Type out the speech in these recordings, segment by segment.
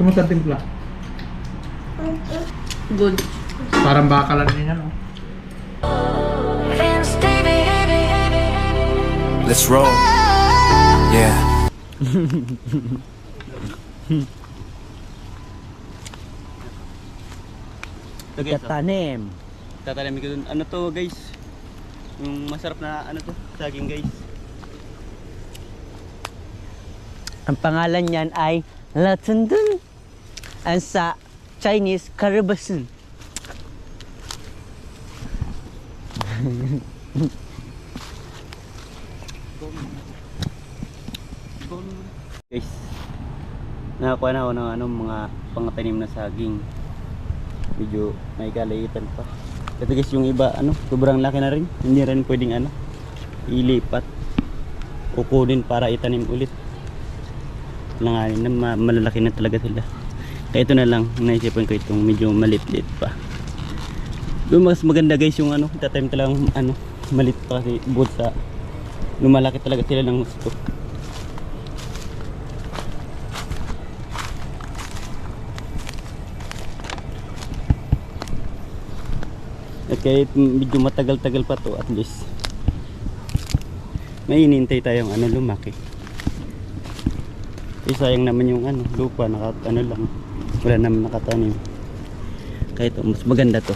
Kumusta timpla? Good. Parang bakalan niya, no? Let's roll. Yeah. Ito guys, Tatanim. tatanim ko dun. Ano to guys? Yung masarap na ano to, saging guys. Ang pangalan niyan ay Latundun. Ang sa Chinese, Karabasun. Guys, nakakuha na ako ng ano, mga pangatanim na saging. Medyo may kalaitan pa. Ito guys, yung iba ano, sobrang laki na rin. Hindi rin pwedeng ano, ilipat o kunin para itanim ulit. Langanin na malalaki na talaga sila. Kaya ito na lang, naisipan ko itong medyo maliit-liit pa. Doon mas maganda guys yung ano, tatanim talagang ano, maliit pa kasi bukod sa lumalaki talaga sila ng gusto. At kahit medyo matagal-tagal pa to, at least may hinihintay tayong ano, lumaki. Eh sayang naman yung ano, lupa, ano lang, wala naman nakatanim. Kahit mas maganda to,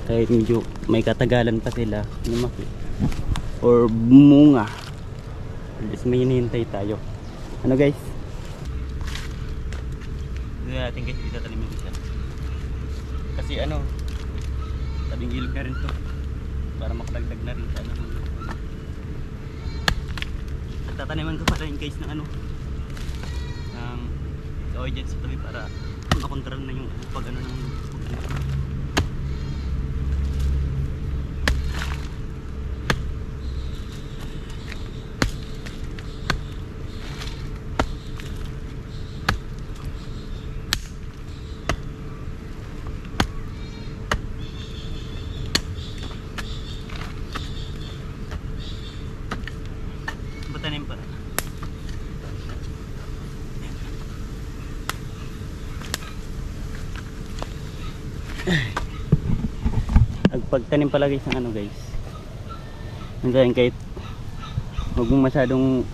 kahit medyo may katagalan pa sila lumaki or bumunga, at least may hinihintay tayo. Ano guys, hindi natin guys itatanim yung isa kasi ano, tabing ilog na rin to para makadagdag na rin sa ano. At tataniman ko pala yung guys ng ano, ng soy dyan sa tabi para makontrol na yung pag ano ng tanim pa. Ang pagtanim pala guys ng ano guys, hanggang kahit huwag mong masyadong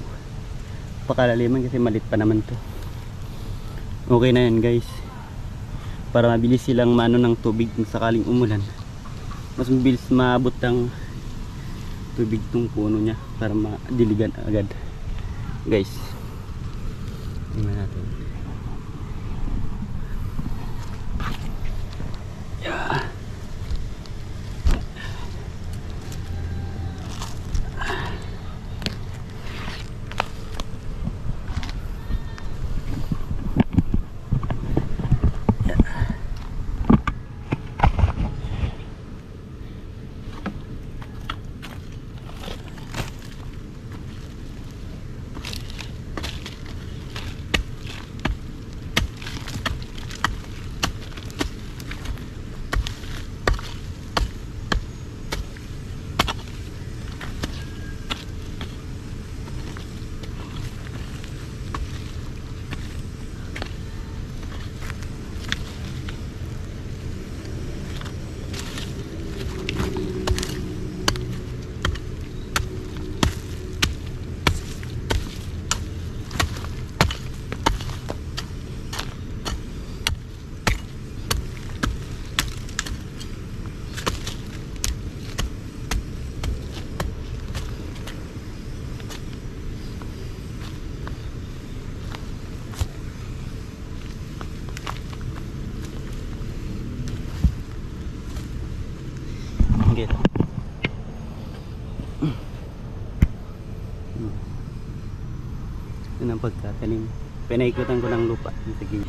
pakalaliman kasi malit pa naman to. Okay na yan guys, para mabilis silang maano ng tubig kung sakaling umulan. Mas mabilis maabot ng tubig tong puno niya para madiligan agad guys. Tingnan natin. Yeah. Okay. Yun ang pagkatanim. Pinaikutan ko ng lupa. Sige.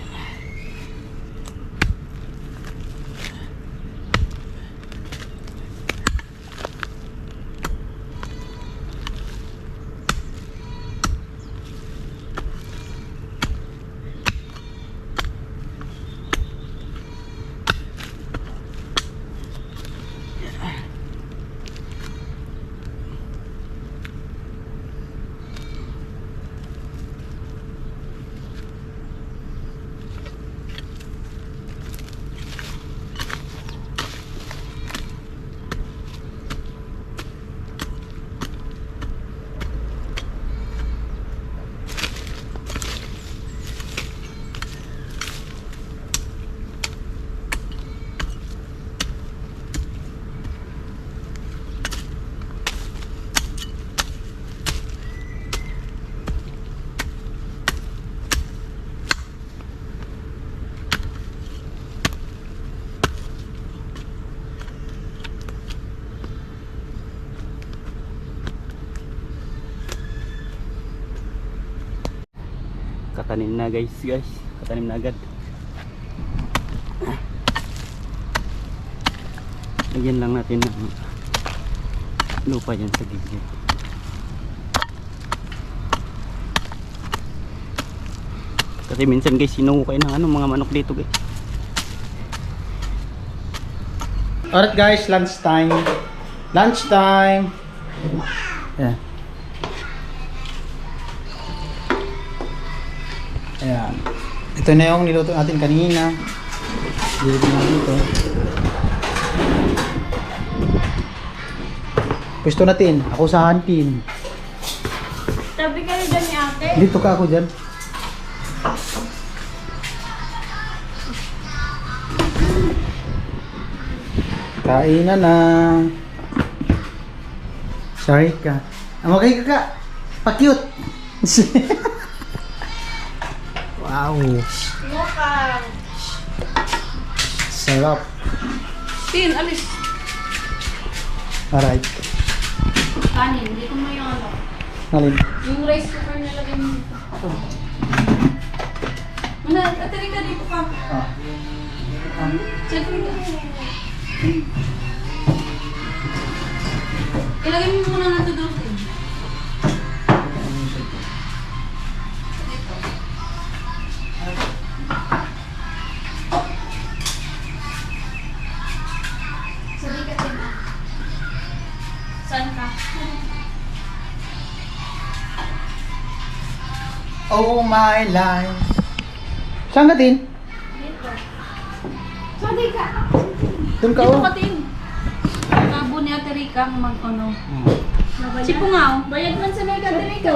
Nakatanim na guys. Katanim na agad. Lagyan lang natin ng lupa yan sa gilid. Kasi minsan guys sinuhukay ng mga manok dito guys. Alright guys, lunch time. Lunch time. Ayan. Ayan. Ito na yung niluto natin kanina. Dito na dito. Pwesto natin. Ako sa hunting. Tabi kayo dyan ni ate. Dito ka ako dyan. Kainan na. Sorry ka. Okay ka ka. Pa-cute. Wow. Mukha. Sarap. Tin, alis. Alright. Kanin, hindi ko mo yung ano. Alin? Yung rice cooker na lagay mo dito. Muna, atari ka dito ka. Ah. Check mo dito. Ilagay mo muna na ito doon. Sabi ka din. Saan ka? Oh my life. Saan ka din? Dito. Sabi ka. Doon ka Dito oh. ka din. Tabo ni Ate Rica mag-ano. Si Pungaw. Bayad man sa Mega Ate Rica.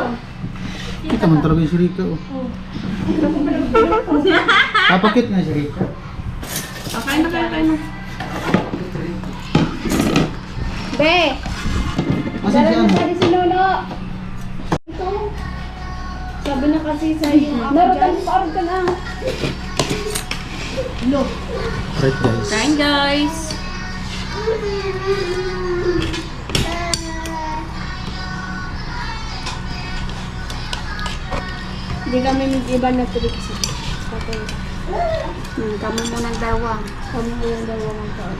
Kita man talaga yung si Rika oh. Papakit nga si Rika. Kain na, kain na. Be! Asan si Ano? si Lolo. Ito. Sabi na kasi sa iyo. Naroon ka na. Lo. Right guys. Kain guys. Hindi kami mag-iba na tuloy kasi. Kami mo ng dawang. Kami mo ng dawang ang taon.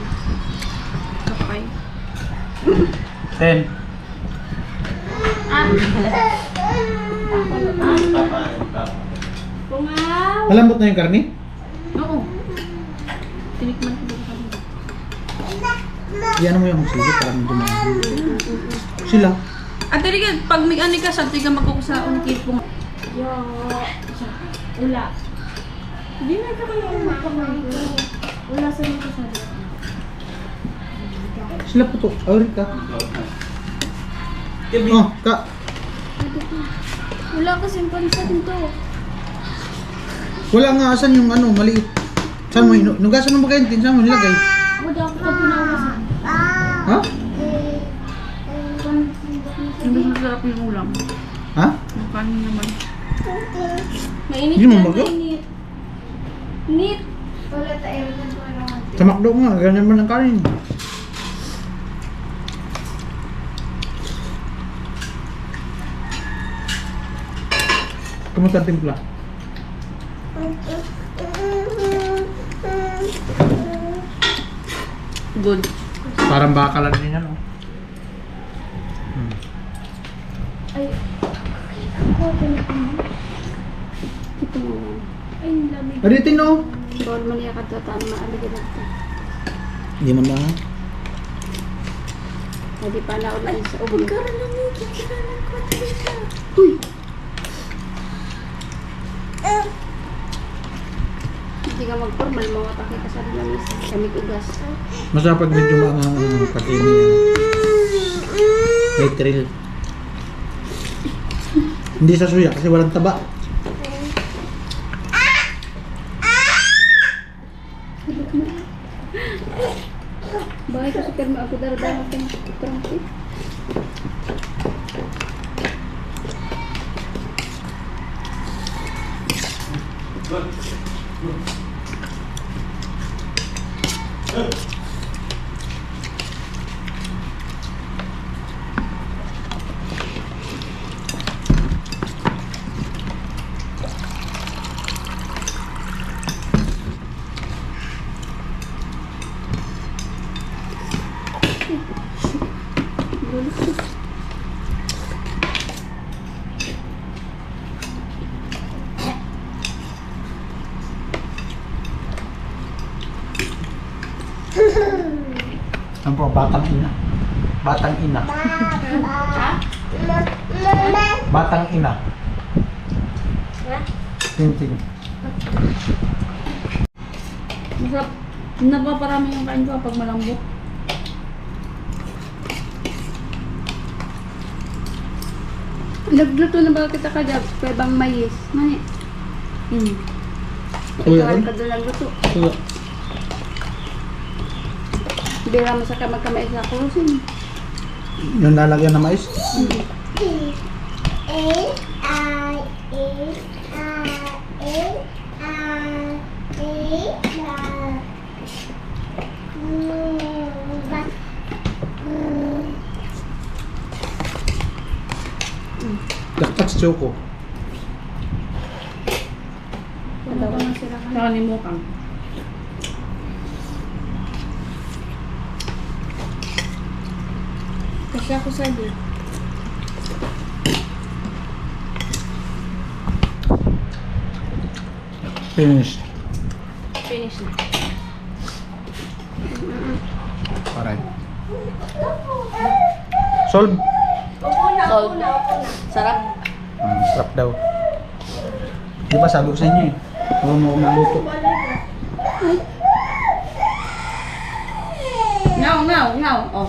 Okay. 10. Pungaw! Malambot na yung karne? Oo. Tinikman ko din kami. Iyan mo yung sili para medyo mahal. Sila. At talaga, pag may ani ka, sabi ka magkukusa ang tipong. Yo, wala. Hindi na ka kaya magkamay ko. Wala sa mga kasali. Sila po to. Oh, Rika. Oh, ka. Wala kasing pansa dito. Wala nga asan yung ano, maliit. Saan mo, nugasan mo ba kayo? Saan mo nilagay? Ako daw ako pag pinawasan. Ha? Hindi mo sarap yung ulam. Ha? Yung kanin naman. Mainit Hindi mo na, magawa? mainit. Nit. Sa McDo nga, ganyan man ang kanin. Kumusta ang timpla? Good. Parang bakalan din yan, oh. Ay. Ito mo. Ay, lamig. Aritin, no? Bawal man iya katataan maaligid natin. Hindi man lang. Hindi pa na ulan sa ubi. Pagkaroon na niyo, kikiranan ko talaga. Huy! Hindi ka mag-formal, mga takay ka sa lamis. Kamig ugas. Masarap pag medyo mga pag-ini yan. May thrill. Hindi sa suya kasi walang taba. Bakit ko sa perma ako daradama ka ng trangkit? Ano po, batang ina. Batang ina. Batang ina. Ting-ting. Masarap. Napaparami yung kain ko pag malambot. Nagluto na ba kita ka dyan? Pwebang mais. Mani. Kuya, Ikaw ano? ka doon nagluto. Kuya. Bira mo sa magkamais na kurusin. Yung lalagyan ng mais? Daktak si Choco. Nakalimutan. Kasi ako sabi. Finished. Finish na. Alright. Solve. Sold. Sarap. Sarap daw. Di ba sabi ko sa inyo eh. Huwag mo magluto. Ngaw. Oh.